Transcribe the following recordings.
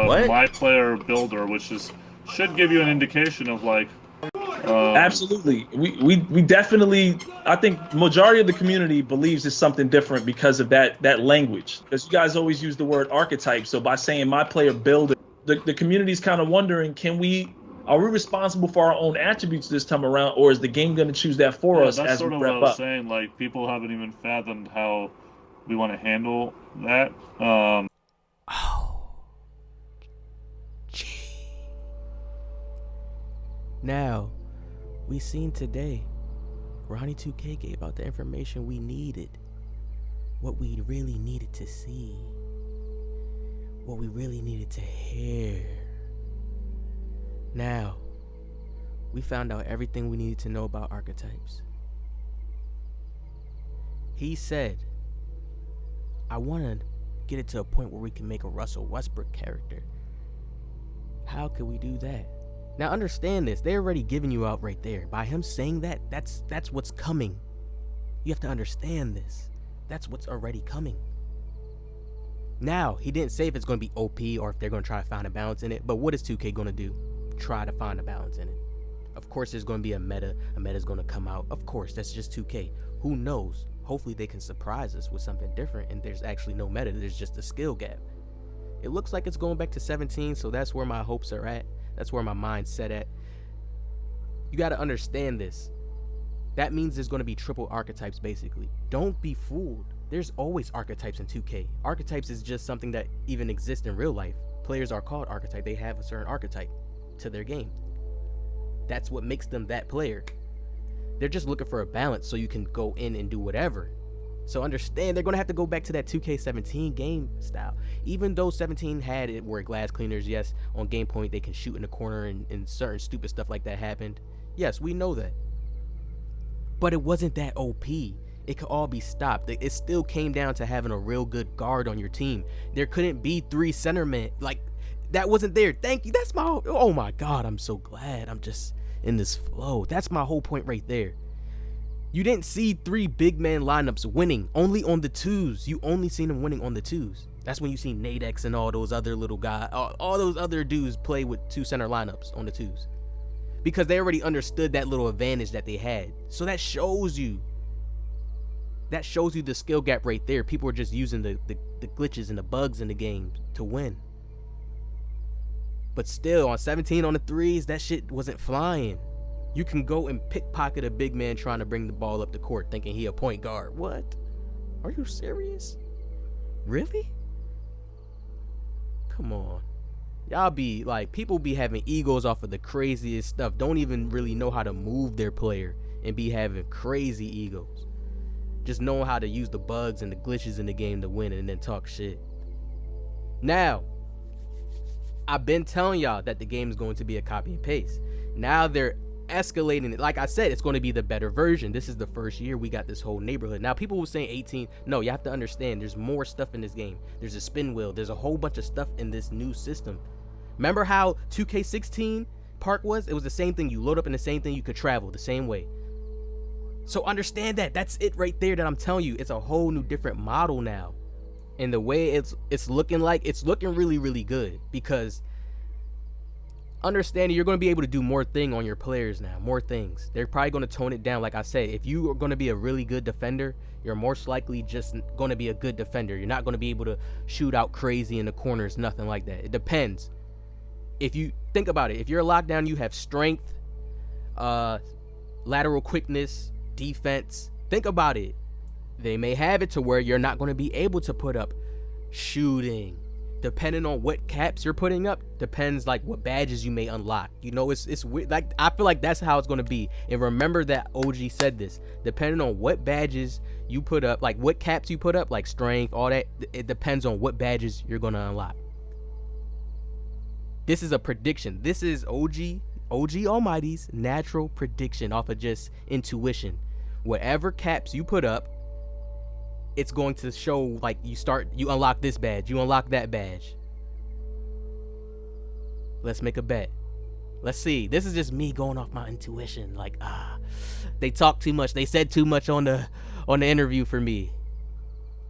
What? My Player Builder, which should give you an indication of like. Absolutely, we definitely. I think majority of the community believes it's something different because of that language. Because you guys always use the word archetype, so by saying my player builder, the community's kind of wondering, are we responsible for our own attributes this time around, or is the game going to choose that for us That's as sort we of what I wrap was up? saying. Like, people haven't even fathomed how we want to handle that. Oh. Gee. Now, we seen today, Ronnie 2K gave out the information we needed. What we really needed to see. What we really needed to hear. Now, we found out everything we needed to know about archetypes. He said, I want to get it to a point where we can make a Russell Westbrook character. How could we do that? Now understand this, they're already giving you out right there. By him saying that, that's what's coming. You have to understand this. That's what's already coming. Now, he didn't say if it's going to be OP or if they're going to try to find a balance in it, but what is 2K going to do? Try to find a balance in it. Of course there's going to be a meta. A meta's going to come out. Of course, that's just 2K. Who knows? Hopefully they can surprise us with something different and there's actually no meta. There's just a skill gap. It looks like it's going back to 17, so that's where my hopes are at. That's where my mind's set at. You got to understand this. That means there's going to be triple archetypes, basically. Don't be fooled. There's always archetypes in 2K. Archetypes is just something that even exists in real life. Players are called archetype. They have a certain archetype to their game. That's what makes them that player. They're just looking for a balance so you can go in and do whatever. So understand, they're going to have to go back to that 2K17 game style. Even though 17 had it where glass cleaners, yes, on game point they can shoot in the corner and certain stupid stuff like that happened. Yes, we know that. But it wasn't that OP. It could all be stopped. It still came down to having a real good guard on your team. There couldn't be 3 centermen. Like, that wasn't there. Thank you. That's my, oh my God, I'm so glad. I'm just in this flow. That's my whole point right there. You didn't see 3 big man lineups winning only on the 2s. You only seen them winning on the 2s. That's when you see Nadex and all those other little guys, all those other dudes play with 2 center lineups on the 2s. Because they already understood that little advantage that they had. So that shows you. That shows you the skill gap right there. People are just using the glitches and the bugs in the game to win. But still, on 17 on the 3s, that shit wasn't flying. You can go and pickpocket a big man trying to bring the ball up the court thinking he a point guard. What? Are you serious? Really? Come on. Y'all be like, people be having egos off of the craziest stuff. Don't even really know how to move their player and be having crazy egos. Just knowing how to use the bugs and the glitches in the game to win and then talk shit. Now, I've been telling y'all that the game is going to be a copy and paste. Now they're escalating it. Like I said, it's going to be the better version. This is the first year we got this whole neighborhood. Now people were saying 18. No, you have to understand there's more stuff in this game. There's a spin wheel. There's a whole bunch of stuff in this new system. Remember how 2K16 Park was? It was the same thing. You load up in the same thing. You could travel the same way. So understand that. That's it right there that I'm telling you. It's a whole new different model now. And the way it's looking like, it's looking really, really good. Because understanding you're going to be able to do more thing on your players now. More things. They're probably going to tone it down. Like I said, if you are going to be a really good defender, you're most likely just going to be a good defender. You're not going to be able to shoot out crazy in the corners, nothing like that. It depends. If you think about it, if you're a lockdown, you have strength, lateral quickness, defense. Think about it. They may have it to where you're not going to be able to put up shooting. Depending on what caps you're putting up, depends like what badges you may unlock. You know, it's weird. Like, I feel like that's how it's going to be. And remember that OG said this. Depending on what badges you put up, like what caps you put up, like strength, all that, it depends on what badges you're going to unlock. This is a prediction. This is OG Almighty's natural prediction off of just intuition. Whatever caps you put up, it's going to show like you unlock this badge, you unlock that badge. Let's make a bet. Let's see. This is just me going off my intuition. Like, they talked too much. They said too much on the interview for me.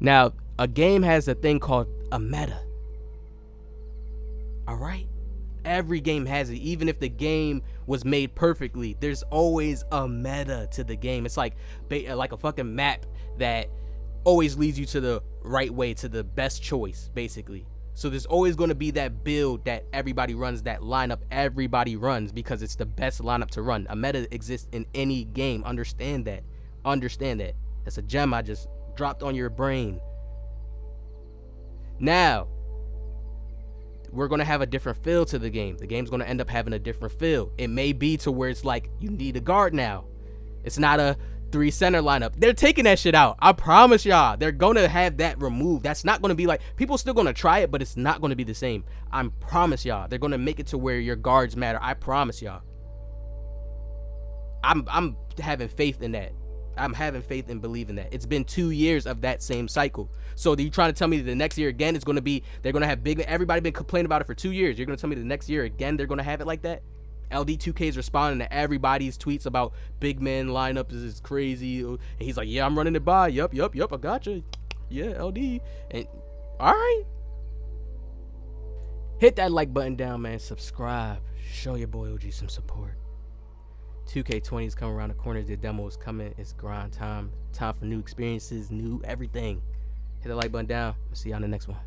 Now, a game has a thing called a meta. All right? Every game has it. Even if the game was made perfectly, there's always a meta to the game. It's like a fucking map that always leads you to the right way, to the best choice, basically. So there's always going to be that build that everybody runs, that lineup everybody runs, because it's the best lineup to run. A meta exists in any game. Understand that. Understand that. That's a gem I just dropped on your brain. Now, we're going to have a different feel to the game. The game's going to end up having a different feel. It may be to where it's like you need a guard now. It's not a 3 center lineup. They're taking that shit out. I promise y'all. They're going to have that removed. That's not going to be like, people still going to try it, but it's not going to be the same. I promise y'all. They're going to make it to where your guards matter. I promise y'all. I'm having faith in that. I'm having faith and believing that. It's been 2 years of that same cycle. So are you trying to tell me the next year again it's going to be, they're going to have big, everybody been complaining about it for 2 years. You're going to tell me the next year again they're going to have it like that? LD2K is responding to everybody's tweets about big man lineup is crazy. And he's like, yeah, I'm running it by. Yup, I gotcha. Yeah, LD. And all right. Hit that like button down, man. Subscribe. Show your boy OG some support. 2K20 is coming around the corner. The demo is coming. It's grind time. Time for new experiences, new everything. Hit the like button down. I'll see you on the next one.